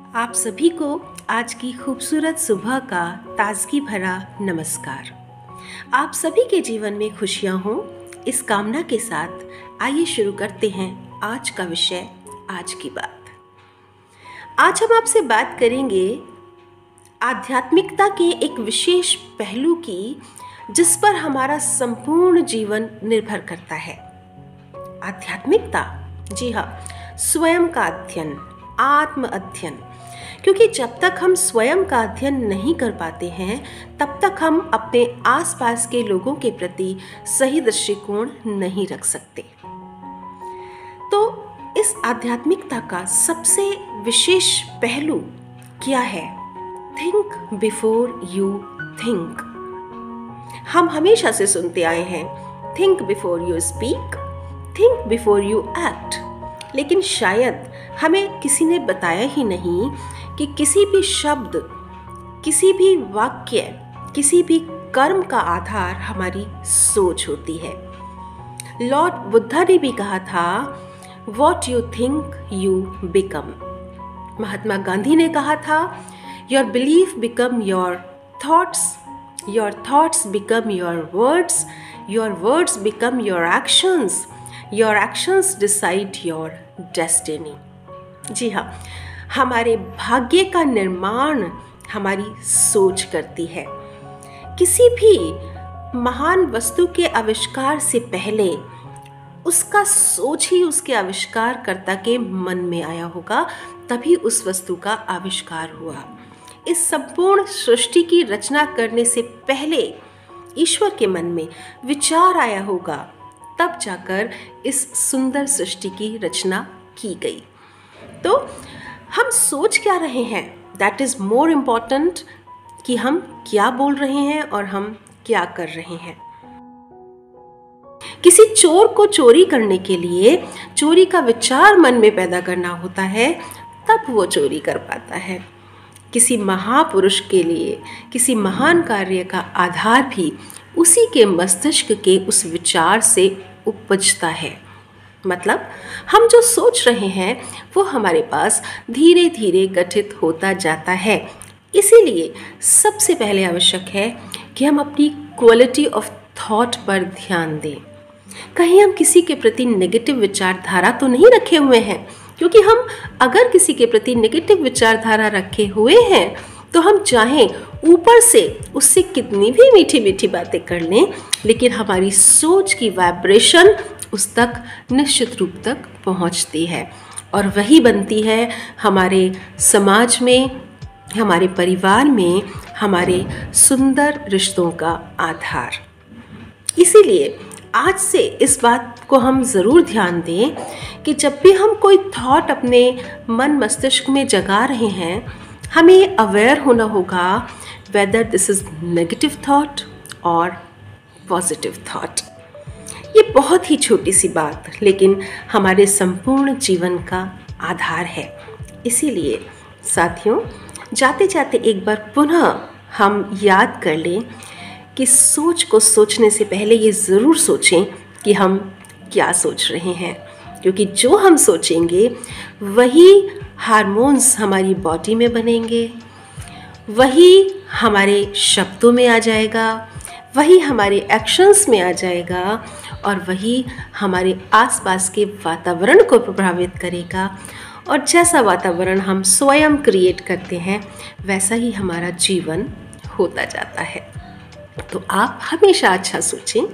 आप सभी को आज की खूबसूरत सुबह का ताजगी भरा नमस्कार। आप सभी के जीवन में खुशियां हों, इस कामना के साथ आइए शुरू करते हैं आज का विषय, आज की बात। आज हम आपसे बात करेंगे आध्यात्मिकता के एक विशेष पहलू की, जिस पर हमारा संपूर्ण जीवन निर्भर करता है। आध्यात्मिकता, जी हाँ, स्वयं का अध्ययन, आत्म अध्ययन। क्योंकि जब तक हम स्वयं का अध्ययन नहीं कर पाते हैं, तब तक हम अपने आसपास के लोगों के प्रति सही दृष्टिकोण नहीं रख सकते। तो इस आध्यात्मिकता का सबसे विशेष पहलू क्या है? Think before you think. हम हमेशा से सुनते आए हैं, think before you speak, think before you act. लेकिन शायद हमें किसी ने बताया ही नहीं कि किसी भी शब्द, किसी भी वाक्य, किसी भी कर्म का आधार हमारी सोच होती है। लॉर्ड बुद्धा ने भी कहा था, what you think you become. Mahatma Gandhi ने कहा था, your belief become your thoughts become your words become your actions decide your destiny. जी हाँ, हमारे भाग्य का निर्माण हमारी सोच करती है। किसी भी महान वस्तु के आविष्कार से पहले उसका सोच ही उसके आविष्कारकर्ता के मन में आया होगा, तभी उस वस्तु का आविष्कार हुआ। इस संपूर्ण सृष्टि की रचना करने से पहले ईश्वर के मन में विचार आया होगा, तब जाकर इस सुंदर सृष्टि की रचना की गई। तो हम सोच क्या रहे हैं, दैट इज मोर इम्पॉर्टेंट कि हम क्या बोल रहे हैं और हम क्या कर रहे हैं। किसी चोर को चोरी करने के लिए चोरी का विचार मन में पैदा करना होता है, तब वो चोरी कर पाता है। किसी महापुरुष के लिए किसी महान कार्य का आधार भी उसी के मस्तिष्क के उस विचार से उपजता है। मतलब हम जो सोच रहे हैं वो हमारे पास धीरे धीरे गठित होता जाता है। इसीलिए सबसे पहले आवश्यक है कि हम अपनी क्वालिटी ऑफ थॉट पर ध्यान दें। कहीं हम किसी के प्रति नेगेटिव विचारधारा तो नहीं रखे हुए हैं, क्योंकि हम अगर किसी के प्रति नेगेटिव विचारधारा रखे हुए हैं तो हम चाहें ऊपर से उससे कितनी भी मीठी मीठी बातें कर लें, लेकिन हमारी सोच की वाइब्रेशन उस तक निश्चित रूप तक पहुंचती है, और वही बनती है हमारे समाज में, हमारे परिवार में, हमारे सुंदर रिश्तों का आधार। इसीलिए आज से इस बात को हम ज़रूर ध्यान दें कि जब भी हम कोई थॉट अपने मन मस्तिष्क में जगा रहे हैं, हमें अवेयर होना होगा whether this is negative thought और पॉजिटिव थॉट। ये बहुत ही छोटी सी बात, लेकिन हमारे संपूर्ण जीवन का आधार है। इसीलिए साथियों, जाते जाते एक बार पुनः हम याद कर लें कि सोच को सोचने से पहले ये ज़रूर सोचें कि हम क्या सोच रहे हैं, क्योंकि जो हम सोचेंगे वही हार्मोन्स हमारी बॉडी में बनेंगे, वही हमारे शब्दों में आ जाएगा, वही हमारे एक्शंस में आ जाएगा, और वही हमारे आसपास के वातावरण को प्रभावित करेगा। और जैसा वातावरण हम स्वयं क्रिएट करते हैं, वैसा ही हमारा जीवन होता जाता है। तो आप हमेशा अच्छा सोचें,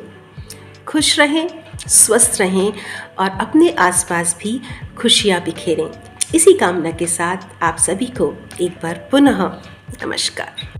खुश रहें, स्वस्थ रहें और अपने आसपास भी खुशियाँ बिखेरें। इसी कामना के साथ आप सभी को एक बार पुनः नमस्कार।